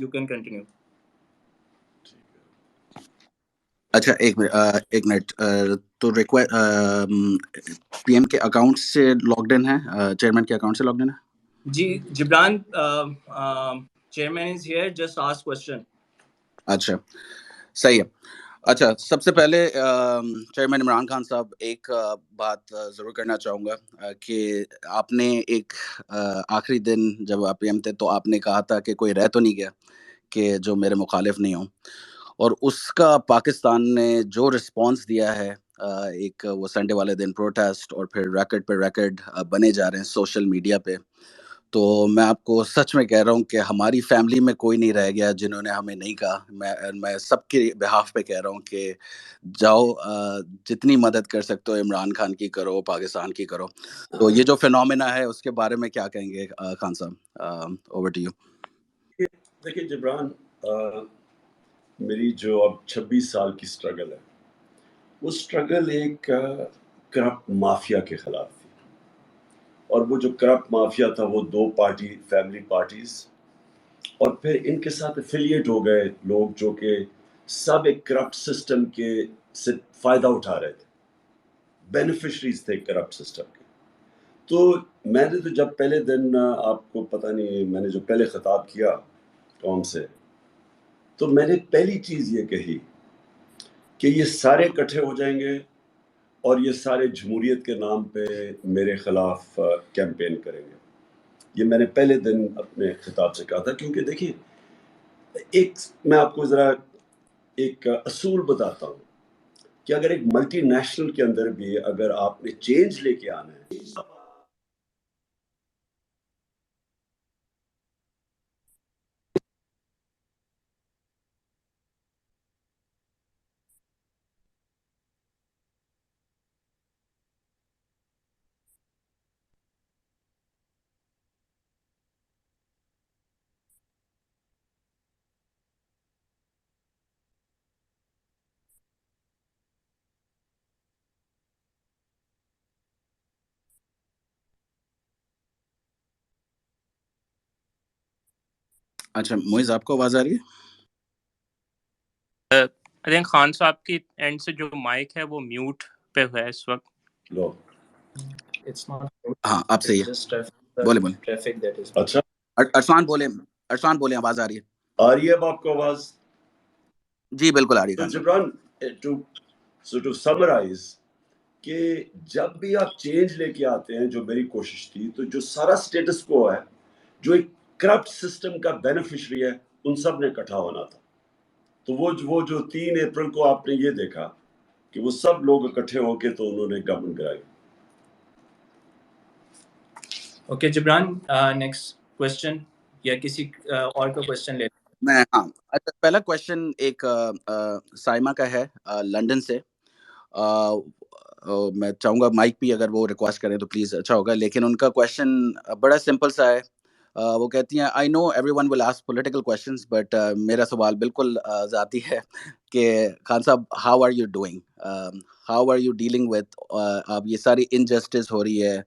you can continue. اچھا ایک minute تو ریکویسٹ پی ایم کے اکاؤنٹ سے لاگڈ ان ہے, چیئرمین کے اکاؤنٹ سے لاگڈ ان ہے جی Jibran, chairman is here, just ask question. اچھا صحیح ہے. اچھا سب سے پہلے چیئرمین عمران خان صاحب ایک بات ضرور کرنا چاہوں گا کہ آپ نے ایک آخری دن جب آپ پی ایم تھے تو آپ نے کہا تھا کہ کوئی رہ تو نہیں گیا کہ جو میرے مخالف نہیں ہوں, اور اس کا پاکستان نے جو رسپانس دیا ہے, ایک وہ سنڈے والے دن پروٹیسٹ اور پھر ریکڈ پہ ریکڈ بنے جا رہے ہیں سوشل میڈیا پہ, تو میں آپ کو سچ میں کہہ رہا ہوں کہ ہماری فیملی میں کوئی نہیں رہ گیا جنہوں نے ہمیں نہیں کہا. میں سب کے بہاف پہ کہہ رہا ہوں کہ جاؤ جتنی مدد کر سکتے ہو عمران خان کی کرو, پاکستان کی کرو. تو یہ جو فینومینا ہے اس کے بارے میں کیا کہیں گے خان صاحب, اوور ٹو یو. دیکھیے جبران, میری جو اب 26 سال کی سٹرگل ہے, وہ سٹرگل ایک کرپٹ مافیا کے خلاف تھی, اور وہ جو کرپٹ مافیا تھا وہ 2 پارٹی فیملی پارٹیز, اور پھر ان کے ساتھ افیلیٹ ہو گئے لوگ جو کہ سب ایک کرپٹ سسٹم کے سے فائدہ اٹھا رہے تھے, بینیفیشریز تھے کرپٹ سسٹم کے. تو میں نے تو جب پہلے دن, آپ کو پتہ نہیں, میں نے جو پہلے خطاب کیا قوم سے, تو میں نے پہلی چیز یہ کہی کہ یہ سارے اکٹھے ہو جائیں گے اور یہ سارے جمہوریت کے نام پہ میرے خلاف کیمپین کریں گے. یہ میں نے پہلے دن اپنے خطاب سے کہا تھا, کیونکہ دیکھیے ایک میں آپ کو ذرا ایک اصول بتاتا ہوں کہ اگر ایک ملٹی نیشنل کے اندر بھی اگر آپ نے چینج لے کے آنا ہے, اچھا معیز آپ کو آواز آ رہی ہے؟ I think خان صاحب کی اینڈ سے جو مائک ہے وہ میوٹ پہ ہے اس وقت. لو ہاں آپ صحیح ہے, بولے. اچھا ارسلان بولے, آواز آ رہی ہے؟ آ رہی ہے اب آپ کو آواز؟ جی بالکل آ رہی ہے تو خان صاحب. جبران ٹو سمرائز کہ جب بھی آپ چینج لے کے آتے ہیں, جو میری کوشش تھی, تو جو سارا سٹیٹس کو ہے, جو ایک کرپٹ سسٹم کا بینیفیشری ہے, ان سب نے اکٹھا ہونا تھا. تو وہ جو 3 اپریل کو آپ نے یہ دیکھا کہ وہ سب لوگ اکٹھے ہو کے تو انہوں نے گورنمنٹ کرائی. اوکے جبران, نیکسٹ کوشچن یا کسی اور کا کوشچن لے. میں ہاں اچھا پہلا کوشچن ایک سائمہ کا ہے لنڈن سے. میں چاہوں گا مائک بھی اگر وہ ریکویسٹ کریں تو پلیز اچھا ہوگا, لیکن ان کا کوشچن بڑا سمپل سا ہے. وہ کہتی ہیں I know every one will ask political questions, but میرا سوال بالکل ذاتی ہے کہ خان صاحب how are you doing, how are you dealing with اب یہ ساری انجسٹس ہو رہی ہے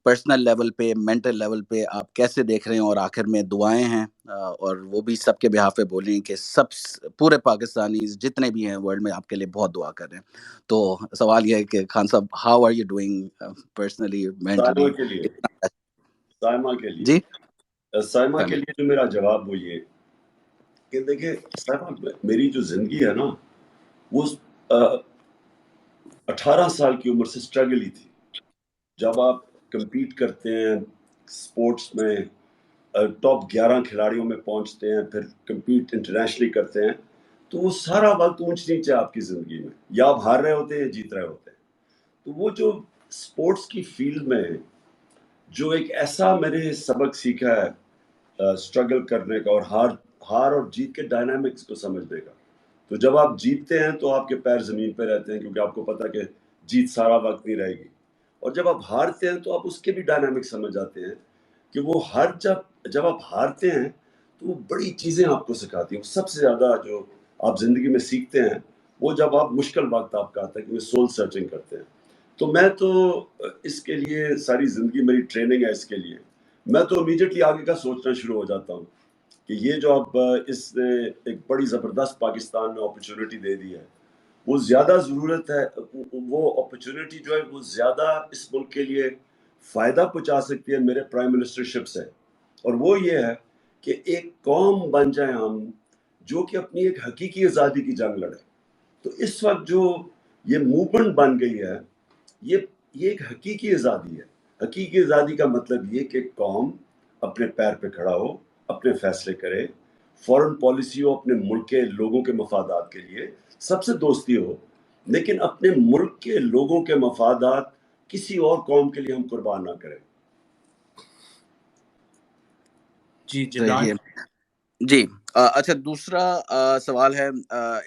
پرسنل لیول پہ, مینٹل لیول پہ, آپ کیسے دیکھ رہے ہیں؟ اور آخر میں دعائیں ہیں, اور وہ بھی سب کے بہاف پہ بولیں کہ سب پورے پاکستانی جتنے بھی ہیں ورلڈ میں آپ کے لیے بہت دعا کر رہے ہیں. تو سوال یہ ہے کہ خان صاحب how are you doing personally, mentally? Saima کے لیے جو میرا جواب وہ یہ کہ دیکھیں سائمہ, میری جو زندگی ہے نا وہ 18 سال کی عمر سے سٹرگل ہی تھی. جب آپ کمپیٹ کرتے ہیں سپورٹس میں, ٹاپ 11 کھلاڑیوں میں پہنچتے ہیں, پھر کمپیٹ انٹرنیشنلی کرتے ہیں, تو وہ سارا وقت اونچ نیچے آپ کی زندگی میں, یا آپ ہار رہے ہوتے ہیں یا جیت رہے ہوتے ہیں. تو وہ جو سپورٹس کی فیلڈ میں جو ایک ایسا میں نے سبق سیکھا ہے سٹرگل کرنے کا, اور ہار اور جیت کے ڈائنامکس کو سمجھنے کا. تو جب آپ جیتتے ہیں تو آپ کے پیر زمین پہ رہتے ہیں, کیونکہ آپ کو پتہ کہ جیت سارا وقت نہیں رہے گی. اور جب آپ ہارتے ہیں تو آپ اس کے بھی ڈائنامکس سمجھ جاتے ہیں کہ وہ جب آپ ہارتے ہیں تو وہ بڑی چیزیں آپ کو سکھاتی ہیں. سب سے زیادہ جو آپ زندگی میں سیکھتے ہیں وہ جب آپ مشکل وقت آپ کا آتا ہے کہ سول سرچنگ کرتے ہیں. تو میں تو اس کے لیے ساری زندگی میری ٹریننگ ہے اس کے لیے. میں تو امیڈیٹلی آگے کا سوچنا شروع ہو جاتا ہوں کہ یہ جو اب اس نے ایک بڑی زبردست پاکستان میں اپرچونٹی دے دی ہے، وہ زیادہ ضرورت ہے، وہ اپرچونٹی جو ہے وہ زیادہ اس ملک کے لیے فائدہ پہنچا سکتی ہے میرے پرائم منسٹرشپ سے، اور وہ یہ ہے کہ ایک قوم بن جائیں ہم جو کہ اپنی ایک حقیقی آزادی کی جنگ لڑے. تو اس وقت جو یہ موومنٹ بن گئی ہے، یہ ایک حقیقی آزادی ہے. حقیقی آزادی کا مطلب یہ کہ قوم اپنے پیر پہ کھڑا ہو، اپنے فیصلے کرے، فورن پالیسی ہو اپنے ملک کے لوگوں کے مفادات کے لیے، سب سے دوستی ہو، لیکن اپنے ملک کے لوگوں کے مفادات کسی اور قوم کے لیے ہم قربان نہ کریں. جی جبران. صحیح ہے. جی اچھا، دوسرا سوال ہے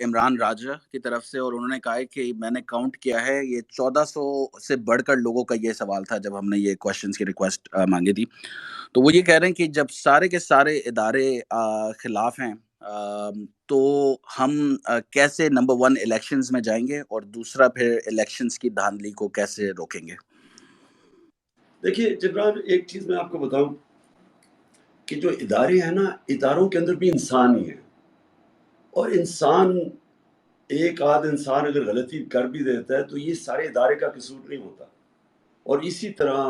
عمران راجہ کی طرف سے، اور انہوں نے کہا ہے کہ میں نے کاؤنٹ کیا ہے یہ 1400 سے بڑھ کر لوگوں کا یہ سوال تھا جب ہم نے یہ کوشچنز کی ریکویسٹ مانگی تھی. تو وہ یہ کہہ رہے ہیں کہ جب سارے کے سارے ادارے خلاف ہیں تو ہم کیسے نمبر 1 الیکشنز میں جائیں گے، اور دوسرا پھر الیکشنز کی دھاندلی کو کیسے روکیں گے؟ دیکھیے جبران، ایک چیز میں آپ کو بتاؤں کہ جو ادارے ہیں نا، اداروں کے اندر بھی انسان ہی ہیں، اور انسان ایک آدھ انسان اگر غلطی کر بھی دیتا ہے تو یہ سارے ادارے کا قصور نہیں ہوتا. اور اسی طرح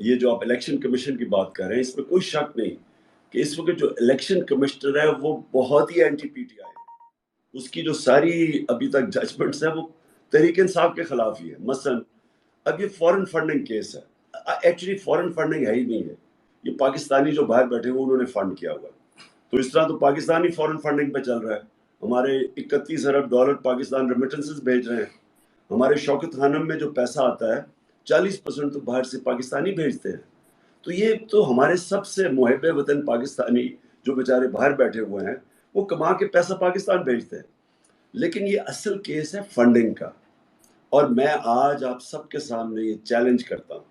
یہ جو آپ الیکشن کمیشن کی بات کر رہے ہیں، اس میں کوئی شک نہیں کہ اس وقت جو الیکشن کمشنر ہے وہ بہت ہی اینٹی پی ٹی آئی ہے. اس کی جو ساری ابھی تک ججمنٹس ہیں وہ تحریک انصاف کے خلاف ہی ہے. مثلا اب یہ فورن فنڈنگ کیس ہے، ایکچولی فورن فنڈنگ ہے ہی نہیں ہے، یہ پاکستانی جو باہر بیٹھے ہوئے انہوں نے فنڈ کیا ہوا ہے. تو اس طرح تو پاکستانی فورن فنڈنگ پہ چل رہا ہے. ہمارے 31 ارب ڈالر پاکستان ریمیٹنسز بھیج رہے ہیں. ہمارے شوکت خانم میں جو پیسہ آتا ہے 40% تو باہر سے پاکستانی بھیجتے ہیں. تو یہ تو ہمارے سب سے محب وطن پاکستانی جو بیچارے باہر بیٹھے ہوئے ہیں وہ کما کے پیسہ پاکستان بھیجتے ہیں. لیکن یہ اصل کیس ہے فنڈنگ کا، اور میں آج آپ سب کے سامنے یہ چیلنج کرتا ہوں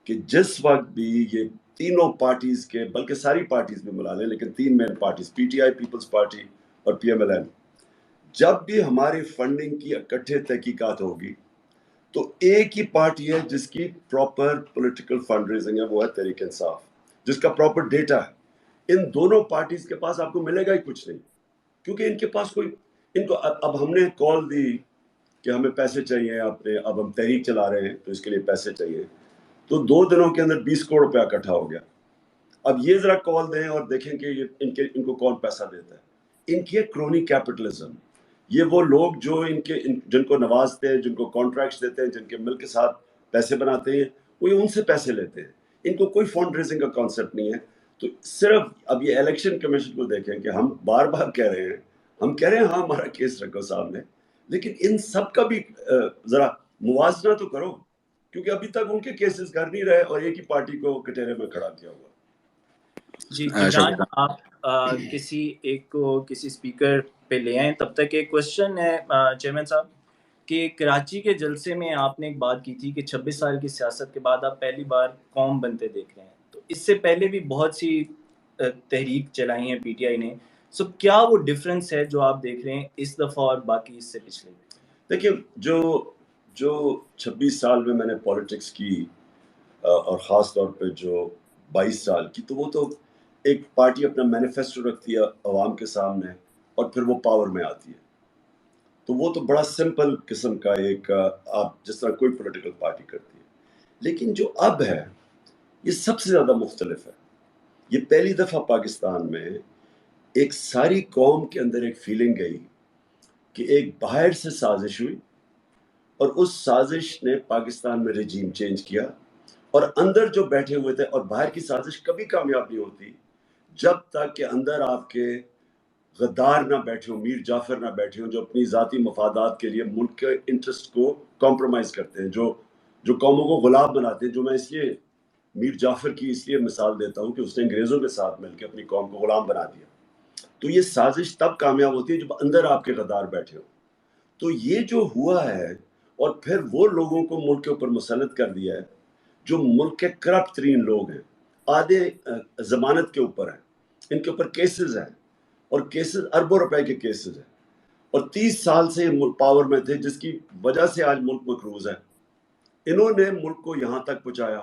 کہ جس وقت بھی یہ تینوں پارٹیز کے، بلکہ ساری پارٹیز بھی ملا لیں لیکن 3 main parties P T I, People's Party اور پی ایم ایل این، جب بھی ہماری فنڈنگ کی اکٹھے تحقیقات ہوگی تو ایک ہی پارٹی ہے جس کی پراپر پولیٹیکل فنڈ ریزنگ ہے، وہ ہے تحریک انصاف، جس کا پراپر ڈیٹا ہے. ان دونوں پارٹیز کے پاس آپ کو ملے گا ہی کچھ نہیں، کیونکہ ان کے پاس کوئی، ان کو اب ہم نے کال دی کہ ہمیں پیسے چاہیے، اب ہم تحریک چلا رہے ہیں تو اس کے لیے پیسے چاہیے، تو 2 دنوں کے اندر 20 کروڑ روپیہ اکٹھا ہو گیا. اب یہ ذرا کال دیں اور دیکھیں کہ ان کو کون پیسہ دیتا ہے. ان کی کرونی کیپٹلزم، یہ وہ لوگ جو جن کو نوازتے ہیں، جن کو کانٹریکٹس دیتے ہیں، جن کے ملک کے ساتھ پیسے بناتے ہیں، وہ ان سے پیسے لیتے ہیں. ان کو کوئی فنڈ ریزنگ کا کانسیپٹ نہیں ہے. تو صرف اب یہ الیکشن کمیشن کو دیکھیں کہ ہم بار بار کہہ رہے ہیں، ہم کہہ رہے ہیں ہاں ہمارا کیس رکھو سامنے، لیکن ان سب کا بھی ذرا موازنہ تو کرو، کیونکہ ابھی تک ان کے کیسز کر نہیں رہے اور ایک ہی پارٹی کو کٹہرے میں کھڑا کیا ہوا. جی جبران، آپ کسی ایک کو کسی اسپیکر پہ لے آئیں. تب تک ایک کوشچن ہے چیئرمین صاحب کہ کراچی کے جلسے میں آپ نے ایک بات کی تھی کہ 26 سال کی سیاست کے بعد آپ پہلی بار قوم بنتے دیکھ رہے ہیں. تو اس سے پہلے بھی بہت سی تحریک چلائی ہیں پی ٹی آئی نے. سو کیا وہ ڈفرینس ہے جو آپ دیکھ رہے ہیں اس دفعہ اور باقی اس سے پچھلے؟ دیکھیے جو 26 سال میں نے پولیٹکس کی، اور خاص طور پہ جو 22 سال کی، تو وہ تو ایک پارٹی اپنا مینیفیسٹو رکھتی ہے عوام کے سامنے اور پھر وہ پاور میں آتی ہے. تو وہ تو بڑا سمپل قسم کا ایک آپ جس طرح کوئی پولیٹیکل پارٹی کرتی ہے. لیکن جو اب ہے یہ سب سے زیادہ مختلف ہے. یہ پہلی دفعہ پاکستان میں ایک ساری قوم کے اندر ایک فیلنگ گئی کہ ایک باہر سے سازش ہوئی اور اس سازش نے پاکستان میں رجیم چینج کیا، اور اندر جو بیٹھے ہوئے تھے، اور باہر کی سازش کبھی کامیاب نہیں ہوتی جب تک کہ اندر آپ کے غدار نہ بیٹھے ہوں، میر جعفر نہ بیٹھے ہوں، جو اپنی ذاتی مفادات کے لیے ملک کے انٹرسٹ کو کمپرومائز کرتے ہیں، جو قوموں کو غلام بناتے ہیں. جو میں اس لیے میر جعفر کی اس لیے مثال دیتا ہوں کہ اس نے انگریزوں کے ساتھ مل کے اپنی قوم کو غلام بنا دیا. تو یہ سازش تب کامیاب ہوتی ہے جب اندر آپ کے غدار بیٹھے ہوں. تو یہ جو ہوا ہے، اور پھر وہ لوگوں کو ملک کے اوپر مسلط کر دیا ہے جو ملک کے کرپٹ ترین لوگ ہیں، آدھے ضمانت کے اوپر ہیں، ان کے اوپر کیسز ہیں، اور کیسز اربوں روپے کے کیسز ہیں، اور 30 سال سے پاور میں تھے، جس کی وجہ سے آج ملک مقروض ہے. انہوں نے ملک کو یہاں تک پہنچایا،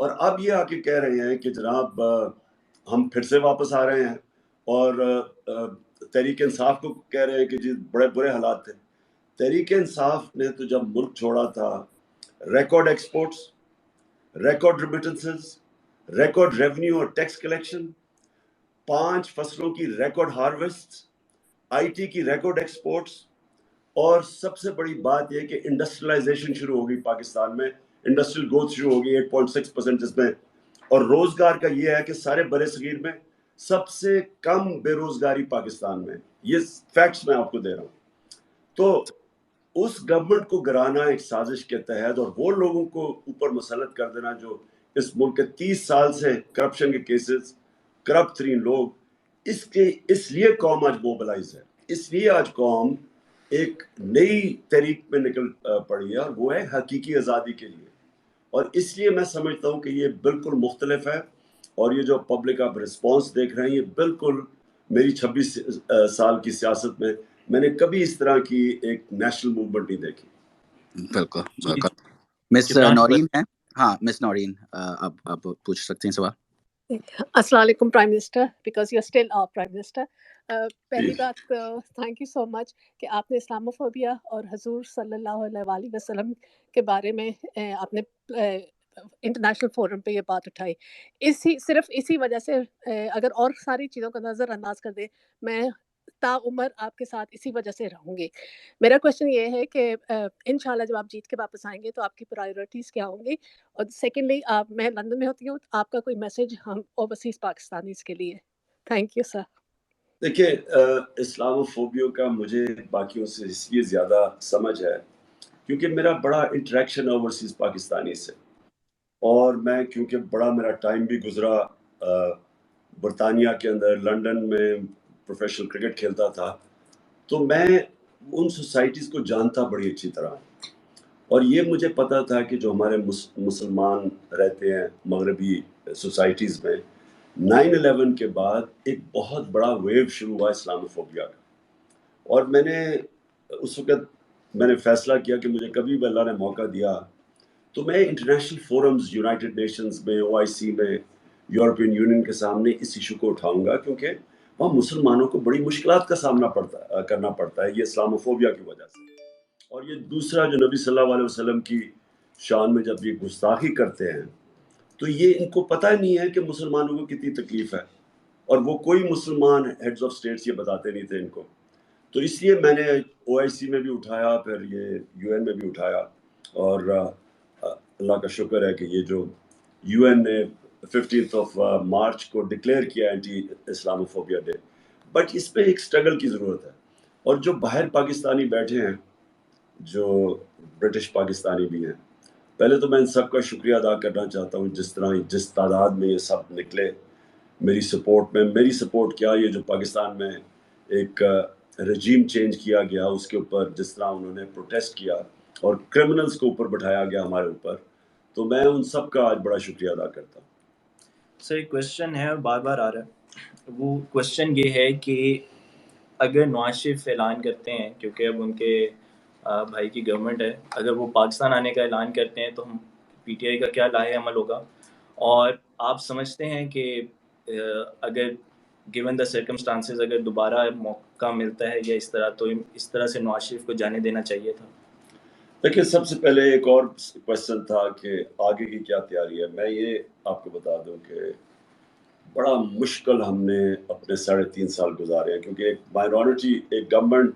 اور اب یہ آ کے کہہ رہے ہیں کہ جناب ہم پھر سے واپس آ رہے ہیں اور تحریک انصاف کو کہہ رہے ہیں کہ جی بڑے برے حالات تھے. تحریک انصاف نے تو جب ملک چھوڑا تھا record exports, record remittances, record revenue اور ٹیکس کلیکشن, 5 فصلوں کی ریکارڈ ہارویسٹ, آئی ٹی کی ریکارڈ ایکسپورٹس, اور سب سے بڑی بات یہ کہ انڈسٹریلائزیشن شروع ہو گئی پاکستان میں, انڈسٹریل گروتھ شروع ہو گئی 8.6% جس میں, اور روزگار کا یہ ہے کہ سارے برے صغیر میں سب سے کم بے روزگاری پاکستان میں. یہ فیکٹس میں آپ کو دے رہا ہوں. تو اس گورنمنٹ کو گرانا ایک سازش کے تحت اور وہ لوگوں کو اوپر مسلط کر دینا جو اس ملک کے 30 سال سے کرپشن کے کیسز, کرپٹ ترین لوگ, اس لیے قوم آج موبلائز ہے. اس لیے آج قوم ایک نئی تحریک میں نکل پڑی ہے اور وہ ہے حقیقی آزادی کے لیے. اور اس لیے میں سمجھتا ہوں کہ یہ بالکل مختلف ہے, اور یہ جو پبلک آپ رسپانس دیکھ رہے ہیں یہ بالکل میری 26 سال کی سیاست میں نے کبھی اس طرح کی ایک نیشنل موومنٹ نہیں دیکھی. بالکل بالکل. مس نورین ہے. ہاں مس نورین, آپ پوچھ سکتے ہیں سوال. السلام علیکم prime minister, because you are still our prime minister. پہلی بات تھینک یو سو مچ کہ آپ نے اسلاموفوبیا اور حضور صلی اللہ علیہ وسلم کے بارے میں آپ نے انٹرنیشنل فورم پہ یہ بات اٹھائی. صرف اسی وجہ سے اگر اور ساری چیزوں کا نظر انداز کر دیں, میں تا عمر آپ کے ساتھ اسی وجہ سے رہوں گی. میرا کوشچن یہ ہے کہ انشاءاللہ جب آپ جیت کے واپس آئیں گے تو آپ کی پرائیورٹیز کیا ہوں گی, اور سیکنڈلی میں لندن میں ہوتی ہوں, آپ کا کوئی میسج ہم اوورسیز پاکستانیز کے لیے. Thank you sir. دیکھیے اسلاموفوبیا کا مجھے باقیوں سے اس لیے زیادہ سمجھ ہے کیونکہ میرا بڑا انٹریکشن اوورسیز پاکستانی سے, اور میں کیونکہ بڑا میرا ٹائم بھی گزرا برطانیہ کے اندر, لنڈن میں پروفیشنل کرکٹ کھیلتا تھا, تو میں ان سوسائٹیز کو جانتا بڑی اچھی طرح. اور یہ مجھے پتا تھا کہ جو ہمارے مسلمان رہتے ہیں مغربی سوسائٹیز میں, 9/11 کے بعد ایک بہت بڑا ویو شروع ہوا اسلاموفوبیا کا. اور میں نے اس وقت فیصلہ کیا کہ مجھے کبھی بھی اللہ نے موقع دیا تو میں انٹرنیشنل فورمز, یونائٹڈ نیشنز میں, OIC میں, یورپین یونین کے سامنے اس ایشو کو اٹھاؤں گا, کیونکہ وہاں مسلمانوں کو بڑی مشکلات کا سامنا کرنا پڑتا ہے یہ اسلاموفوبیا کی وجہ سے. اور یہ دوسرا جو نبی صلی اللہ علیہ وسلم کی شان میں جب یہ گستاخی کرتے ہیں تو یہ ان کو پتہ نہیں ہے کہ مسلمانوں کو کتنی تکلیف ہے, اور وہ کوئی مسلمان ہیڈز آف سٹیٹس یہ بتاتے نہیں تھے ان کو. تو اس لیے میں نے OIC میں بھی اٹھایا, پھر یہ UN میں بھی اٹھایا, اور اللہ کا شکر ہے کہ یہ جو UN نے 15 مارچ کو ڈکلیئر کیا اینٹی اسلاموفوبیا ڈے, بٹ اس پہ ایک سٹرگل کی ضرورت ہے. اور جو باہر پاکستانی بیٹھے ہیں, جو برٹش پاکستانی بھی ہیں, پہلے تو میں ان سب کا شکریہ ادا کرنا چاہتا ہوں جس تعداد میں یہ سب نکلے میری سپورٹ میں. میری سپورٹ کیا, یہ جو پاکستان میں ایک رجیم چینج کیا گیا اس کے اوپر جس طرح انہوں نے پروٹیسٹ کیا اور کرمنلز کو اوپر بٹھایا گیا ہمارے اوپر, تو میں ان سب کا آج بڑا شکریہ ادا کرتا ہوں. سر ایک کویشچن ہے اور بار بار آ رہا ہے, وہ کویشچن یہ ہے کہ اگر نواز شریف اعلان کرتے ہیں, کیونکہ اب ان کے بھائی کی گورنمنٹ ہے, اگر وہ پاکستان آنے کا اعلان کرتے ہیں تو ہم PTI کا کیا لاہے عمل ہوگا؟ اور آپ سمجھتے ہیں کہ اگر گیون دا سرکمسٹانسز اگر دوبارہ موقع ملتا ہے یا اس طرح, تو اس طرح سے نواز شریف کو جانے دینا چاہیے تھا؟ دیکھیے سب سے پہلے ایک اور کویشچن تھا کہ آگے کی کیا تیاری ہے. میں یہ آپ کو بتا دوں کہ بڑا مشکل ہم نے اپنے 3.5 سال گزارے ہیں, کیونکہ ایک مائنورٹی, ایک گورنمنٹ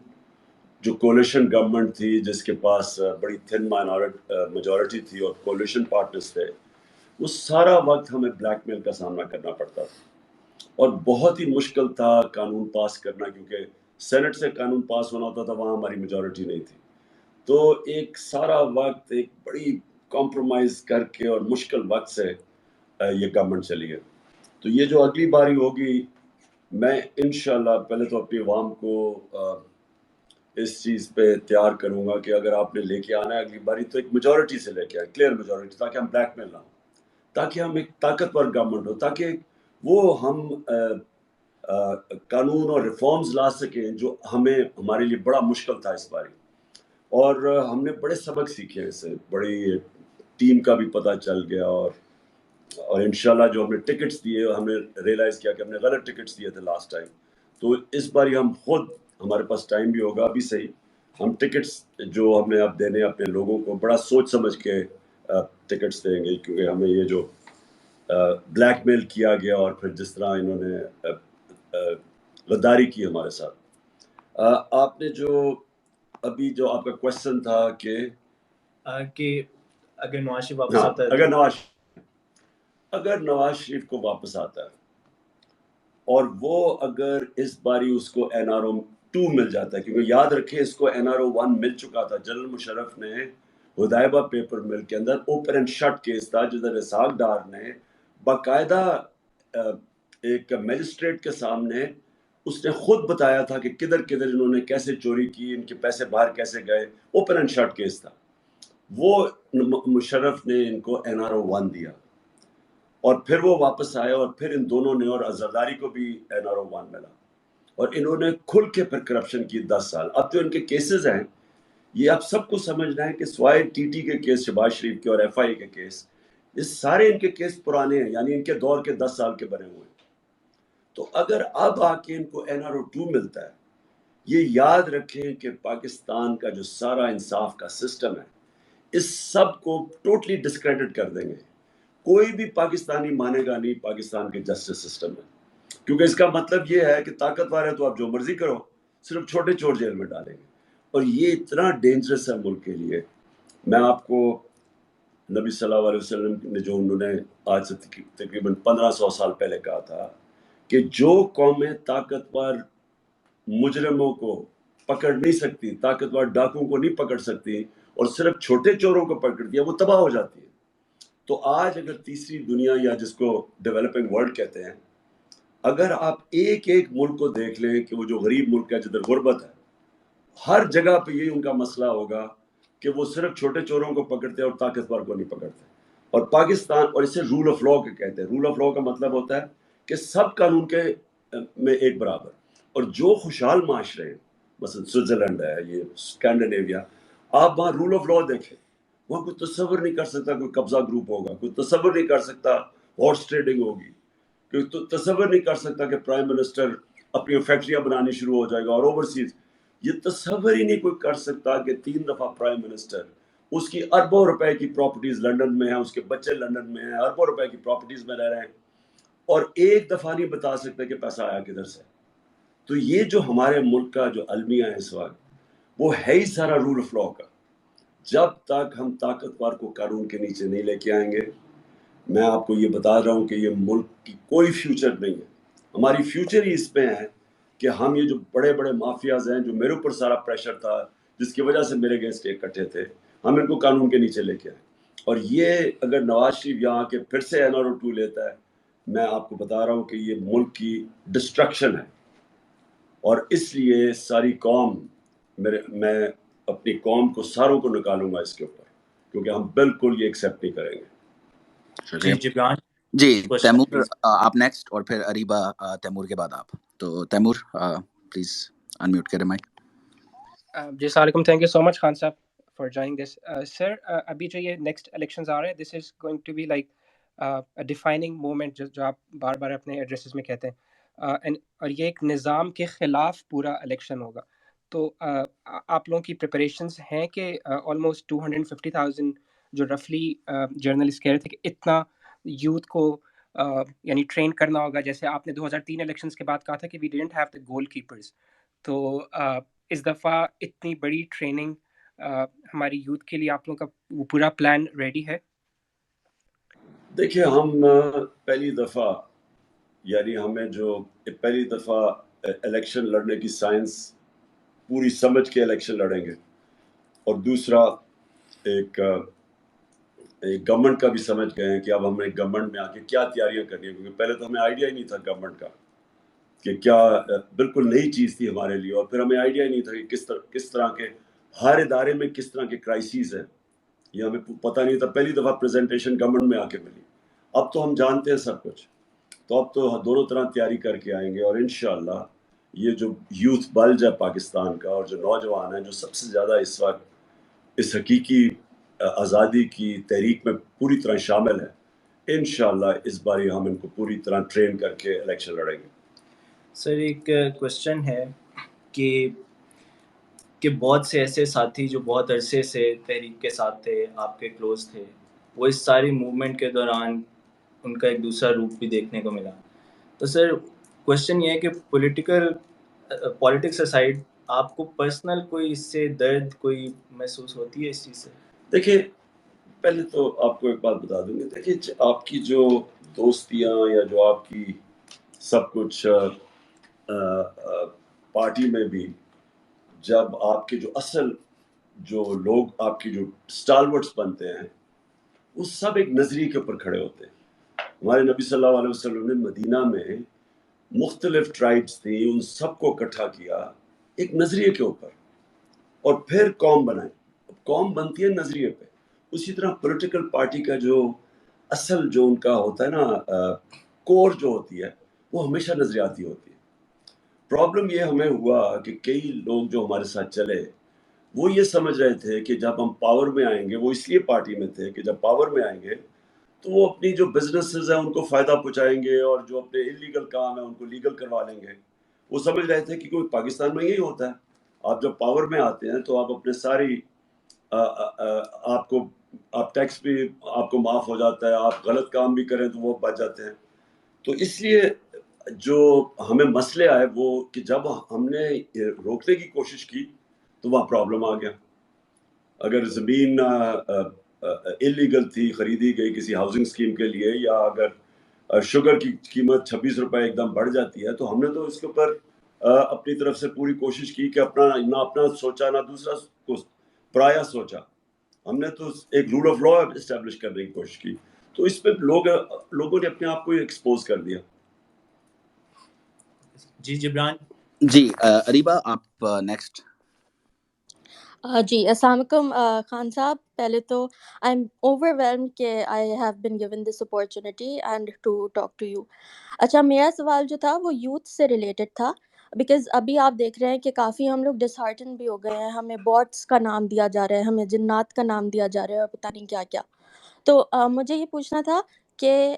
جو کولیشن گورنمنٹ تھی جس کے پاس بڑی تھن میجورٹی تھی اور کولیشن پارٹنرز تھے, وہ سارا وقت ہمیں بلیک میل کا سامنا کرنا پڑتا تھا, اور بہت ہی مشکل تھا قانون پاس کرنا, کیونکہ سینٹ سے قانون پاس ہونا ہوتا تھا, وہاں ہماری میجورٹی نہیں تھی. تو ایک سارا وقت ایک بڑی کمپرومائز کر کے اور مشکل وقت سے یہ گورنمنٹ چلی ہے. تو یہ جو اگلی باری ہوگی, میں انشاءاللہ پہلے تو اپنی عوام کو اس چیز پہ تیار کروں گا کہ اگر آپ نے لے کے آنا ہے اگلی باری تو ایک میجورٹی سے لے کے آئے, کلیئر میجورٹی, تاکہ ہم بلیک میل نہ ہوں, تاکہ ہم ایک طاقتور گورنمنٹ ہو, تاکہ وہ ہم قانون اور ریفارمز لا سکیں جو ہمارے لیے بڑا مشکل تھا اس باری. اور ہم نے بڑے سبق سیکھے, اس سے بڑی ٹیم کا بھی پتہ چل گیا, اور اور انشاءاللہ جو ہم نے ٹکٹس دیے ہم نے ریئلائز کیا کہ ہم نے غلط ٹکٹس دیے تھے لاسٹ ٹائم، تو اس بار ہم خود ہمارے پاس ٹائم بھی ہوگا ابھی صحیح، ہم ٹکٹس جو ہم نے اب دینے اپنے لوگوں کو بڑا سوچ سمجھ کے ٹکٹس دیں گے، کیونکہ ہمیں یہ جو بلیک میل کیا گیا اور پھر جس طرح انہوں نے غداری کی ہمارے ساتھ۔ آپ نے جو ابھی جو آپ کا کوشچن تھا کہ اگر نواز شریف واپس آتا ہے، اگر نواز شریف کو واپس آتا ہے اور وہ اگر اس باری اس کو NRO 2 مل جاتا ہے، کیونکہ یاد رکھیں اس کو NRO 1 مل چکا تھا، جنرل مشرف نے ہدایبہ پیپر مل کے اندر اوپن اینڈ شٹ کیس تھا جدھر اسحاق ڈار نے باقاعدہ ایک میجسٹریٹ کے سامنے اس نے خود بتایا تھا کہ کدھر کدھر انہوں نے کیسے چوری کی، ان کے پیسے باہر کیسے گئے، اوپن اینڈ شٹ کیس تھا، وہ مشرف نے ان کو NRO 1 دیا اور پھر وہ واپس آئے اور پھر ان دونوں نے اور زرداری کو بھی NRO 1 ملا اور انہوں نے کھل کے پھر کرپشن کی 10 سال۔ اب جو ان کے کیسز ہیں یہ آپ سب کو سمجھنا ہے کہ سوائے TT کے کیس، شہباز شریف کے اور FI کے کیس، یہ سارے ان کے کیس پرانے ہیں، یعنی ان کے دور کے 10 سال کے بنے ہوئے ہیں۔ تو اگر اب آ کے ان کو NRO 2 ملتا ہے، یہ یاد رکھیں کہ پاکستان کا جو سارا انصاف کا سسٹم ہے اس سب کو ٹوٹلی ڈسکریڈٹ کر دیں گے، کوئی بھی پاکستانی مانے گا نہیں پاکستان کے جسٹس سسٹم میں، کیونکہ اس کا مطلب یہ ہے کہ طاقتور ہے تو آپ جو مرضی کرو، صرف چھوٹے چور جیل میں ڈالیں گے، اور یہ اتنا ڈینجرس ہے ملک کے لیے۔ میں آپ کو نبی صلی اللہ علیہ وسلم نے جو انہوں نے آج سے تقریباً 1500 سال پہلے کہا تھا کہ جو قومیں طاقتور مجرموں کو پکڑ نہیں سکتی، طاقتور ڈاکوں کو نہیں پکڑ سکتی اور صرف چھوٹے چوروں کو پکڑ دیا، وہ تباہ ہو جاتی ہے۔ تو آج اگر تیسری دنیا یا جس کو ڈیولپنگ ورلڈ کہتے ہیں، اگر آپ ایک ایک ملک کو دیکھ لیں کہ وہ جو غریب ملک ہے جدھر غربت ہے، ہر جگہ پہ یہی ان کا مسئلہ ہوگا کہ وہ صرف چھوٹے چوروں کو پکڑتے ہیں اور طاقتور کو نہیں پکڑتے۔ اور پاکستان، اور اسے رول آف لا کے کہتے ہیں، رول آف لا کا مطلب ہوتا ہے کہ سب قانون کے میں ایک برابر، اور جو خوشحال معاشرے ہیں مثلا سوئٹزرلینڈ ہے، یہ اسکینڈینیویا، آپ وہاں رول آف لا دیکھیں، وہاں کوئی تصور نہیں کر سکتا کوئی قبضہ گروپ ہوگا، کوئی تصور نہیں کر سکتا ہارس ٹریڈنگ ہوگی، کوئی تصور نہیں کر سکتا کہ پرائم منسٹر اپنی فیکٹریاں بنانی شروع ہو جائے گا، اور اوورسیز یہ تصور ہی نہیں کوئی کر سکتا کہ 3 دفعہ پرائم منسٹر، اس کی اربوں روپے کی پراپرٹیز لنڈن میں ہیں، اس کے بچے لنڈن میں ہیں، اربوں روپے کی پراپرٹیز میں رہ رہے ہیں، اور ایک دفعہ نہیں بتا سکتے کہ پیسہ آیا کدھر سے۔ تو یہ جو ہمارے ملک کا جو المیہ ہے اس وقت، وہ ہے ہی سارا رول آف لا کا۔ جب تک ہم طاقتور کو قانون کے نیچے نہیں لے کے آئیں گے، میں آپ کو یہ بتا رہا ہوں کہ یہ ملک کی کوئی فیوچر نہیں ہے۔ ہماری فیوچر ہی اس پہ ہے کہ ہم یہ جو بڑے بڑے مافیاز ہیں، جو میرے اوپر سارا پریشر تھا جس کی وجہ سے میرے اگینسٹ اکٹھے تھے، ہم ان کو قانون کے نیچے لے کے آئیں۔ اور یہ اگر نواز شریف یہاں کے پھر سے NRO 2 لیتا ہے، میں آپ کو بتا رہا ہوں کہ یہ ملک کی ڈسٹرکشن ہے، اور اس لیے ساری قوم، میں اپنی قوم کو ساروں کو نکالوں گا اس کے اوپر، کیونکہ ہم بالکل یہ ایکسیپٹ نہیں کریں گے۔ جی تیمور آپ نیکسٹ، اور پھر اریبہ تیمور کے بعد آپ۔ تو تیمور پلیز انمیوٹ کریں مائک۔ جی السلام علیکم، تھینک یو سو مچ خان صاحب فار جوائننگ دس۔ سر ابھی جو یہ نیکسٹ الیکشنز آ رہے ہیں، this is going to be like defining moment, جو آپ بار بار اپنے ایڈریسز میں کہتے ہیں، اور یہ ایک نظام کے خلاف پورا الیکشن ہوگا۔ تو آپ لوگوں کی پریپریشنز ہیں کہ آلموسٹ 250,000 جو رفلی جرنلسٹ کہہ رہے تھے کہ اتنا یوتھ کو یعنی ٹرین کرنا ہوگا، جیسے آپ نے 2003 الیکشنز کے بعد کہا تھا کہ we didn't have the goalkeepers, تو اس دفعہ اتنی بڑی ٹریننگ ہماری یوتھ کے لیے آپ لوگوں کا وہ پورا پلان ریڈی ہے؟ دیکھیں، ہم پہلی دفعہ، یعنی ہمیں جو پہلی دفعہ الیکشن لڑنے کی سائنس پوری سمجھ کے الیکشن لڑیں گے، اور دوسرا ایک گورنمنٹ کا بھی سمجھ گئے ہیں کہ اب ہم نے گورنمنٹ میں آ کے کیا تیاریاں کرنی ہیں، کیونکہ پہلے تو ہمیں آئیڈیا ہی نہیں تھا گورنمنٹ کا کہ کیا، بالکل نئی چیز تھی ہمارے لیے، اور پھر ہمیں آئیڈیا ہی نہیں تھا کہ کس طرح کے ہر ادارے میں کس طرح کے کرائسیز ہیں، یہ ہمیں پتہ نہیں تھا۔ پہلی دفعہ پریزنٹیشن گورنمنٹ میں آ کے ملی، اب تو ہم جانتے ہیں سب کچھ، تو اب تو دونوں طرح تیاری کر کے آئیں گے، اور انشاءاللہ یہ جو یوتھ بلج ہے پاکستان کا، اور جو نوجوان ہیں جو سب سے زیادہ اس وقت اس حقیقی آزادی کی تحریک میں پوری طرح شامل ہے، انشاءاللہ اس باری ہم ان کو پوری طرح ٹرین کر کے الیکشن لڑیں گے. سر ایک کوشچن ہے کہ بہت سے ایسے ساتھی جو بہت عرصے سے تحریک کے ساتھ تھے، آپ کے کلوز تھے، وہ اس ساری موومنٹ کے دوران ان کا ایک دوسرا روپ بھی دیکھنے کو ملا. تو سر کوشچن یہ ہے کہ پولیٹکس اسائڈ آپ کو پرسنل کوئی اس سے درد کوئی محسوس ہوتی ہے اس چیز سے؟ دیکھیں پہلے تو آپ کو ایک بات بتا دوں گی، دیکھیں آپ کی جو دوستیاں یا جو آپ کی سب کچھ پارٹی میں بھی، جب آپ کے جو اصل جو لوگ آپ کی جو اسٹالورٹس بنتے ہیں وہ سب ایک نظریے کے اوپر کھڑے ہوتے ہیں. ہمارے نبی صلی اللہ علیہ وسلم نے مدینہ میں مختلف ٹرائبس تھیں، ان سب کو اکٹھا کیا ایک نظریے کے اوپر، اور پھر قوم بنائی. قوم بنتی ہے نظریے پہ. اسی طرح پولیٹیکل پارٹی کا جو اصل جو ان کا ہوتا ہے نا کور جو ہوتی ہے وہ ہمیشہ نظریاتی ہوتی ہے. پرابلم یہ ہمیں ہوا کہ کئی لوگ جو ہمارے ساتھ چلے وہ یہ سمجھ رہے تھے کہ جب ہم پاور میں آئیں گے، وہ اس لیے پارٹی میں تھے کہ جب پاور میں آئیں گے تو وہ اپنی جو بزنسز ہیں ان کو فائدہ پہنچائیں گے، اور جو اپنے انلیگل کام ہیں ان کو لیگل کروا لیں گے. وہ سمجھ رہے تھے کہ کوئی پاکستان میں یہی ہوتا ہے، آپ جب پاور میں آتے ہیں تو آپ اپنے ساری آپ ٹیکس بھی آپ کو معاف ہو جاتا ہے، آپ غلط کام بھی کریں تو وہ بچ جاتے ہیں. تو اس لیے جو ہمیں مسئلے آئے وہ کہ جب ہم نے روکنے کی کوشش کی تو وہاں پرابلم آ گیا. اگر زمین انلیگل تھی، خریدی گئی کسی ہاؤسنگ اسکیم کے لیے، یا اگر شوگر کی قیمت 26 روپے ایک دم بڑھ جاتی ہے، تو ہم نے تو اس کے اوپر اپنی طرف سے پوری کوشش کی کہ اپنا سوچا نہ دوسرا کو پرایا سوچا. ہم نے تو ایک رول آف لا اسٹیبلش کرنے کی کوشش کی. تو اس پہ لوگوں نے اپنے آپ کو ایکسپوز کر دیا. جی جبران. جی اریبہ آپ نیکسٹ. جی السلام علیکم خان صاحب. پہلے تو آئی ایم اوور ویلم کہ I have been given this opportunity and to talk to you. اچھا میرا سوال جو تھا وہ یوتھ سے ریلیٹڈ تھا، بیکاز ابھی آپ دیکھ رہے ہیں کہ کافی ہم لوگ ڈسہارٹن بھی ہو گئے ہیں. ہمیں باٹس کا نام دیا جا رہا ہے، ہمیں جنات کا نام دیا جا رہا ہے، اور پتہ نہیں کیا کیا. تو مجھے یہ پوچھنا تھا کہ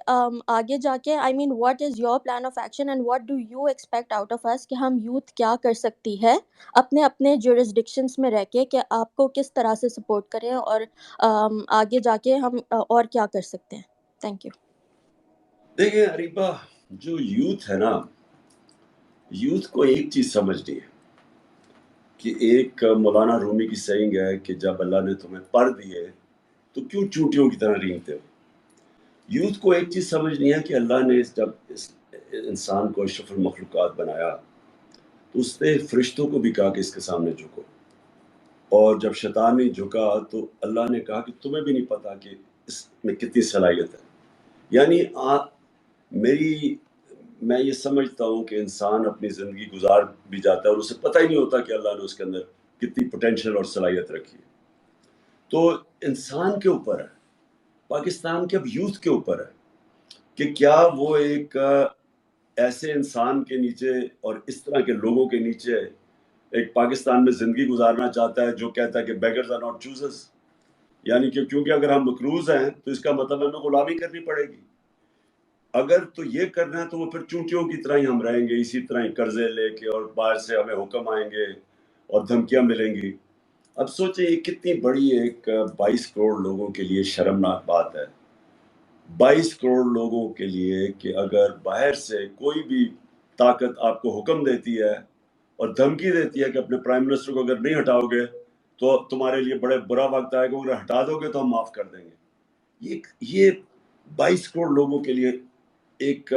آگے جا کے I mean what is your plan of action and what do you expect out of اس کہ ہم یوتھ کیا کر سکتی ہے اپنے جورسڈکشنس میں رہ کے، کہ آپ کو کس طرح سے سپورٹ کریں، اور آگے جا کے ہم اور کیا کر سکتے ہیں. Thank you. دیکھیں اریبہ، جو یوتھ ہے نا، یوتھ کو ایک چیز سمجھنی ہے کہ ایک مولانا رومی کی سیئنگ ہے کہ جب اللہ نے تمہیں پر دیے تو کیوں چونٹیوں کی طرح رینگتے ہو. یوتھ کو ایک چیز سمجھنی ہے کہ اللہ نے جب اس انسان کو اشرف المخلوقات بنایا تو اس نے فرشتوں کو بھی کہا کہ اس کے سامنے جھکو، اور جب شیطان نے جھکا تو اللہ نے کہا کہ تمہیں بھی نہیں پتا کہ اس میں کتنی صلاحیت ہے. یعنی میں یہ سمجھتا ہوں کہ انسان اپنی زندگی گزار بھی جاتا ہے اور اسے پتہ ہی نہیں ہوتا کہ اللہ نے اس کے اندر کتنی پوٹینشیل اور صلاحیت رکھی ہے. تو انسان کے اوپر ہے، پاکستان کے اب یوتھ کے اوپر ہے کہ کیا وہ ایک ایسے انسان کے نیچے اور اس طرح کے لوگوں کے نیچے ایک پاکستان میں زندگی گزارنا چاہتا ہے جو کہتا ہے کہ بیگرز آر ناٹ چوزرز. یعنی کہ کیونکہ اگر ہم مقروض ہیں تو اس کا مطلب ہمیں غلامی کرنی پڑے گی. اگر تو یہ کرنا ہے تو وہ پھر چونٹیوں کی طرح ہی ہم رہیں گے، اسی طرح ہی قرضے لے کے، اور باہر سے ہمیں حکم آئیں گے اور دھمکیاں ملیں گی. اب سوچیں یہ کتنی بڑی ایک 22 کروڑ لوگوں کے لیے شرمناک بات ہے. 22 کروڑ لوگوں کے لیے کہ اگر باہر سے کوئی بھی طاقت آپ کو حکم دیتی ہے اور دھمکی دیتی ہے کہ اپنے پرائم منسٹر کو اگر نہیں ہٹاؤ گے تو تمہارے لیے بڑے برا وقت آئے گا، اگر ہٹا دو گے تو ہم معاف کر دیں گے. یہ 22 کروڑ لوگوں کے لیے ایک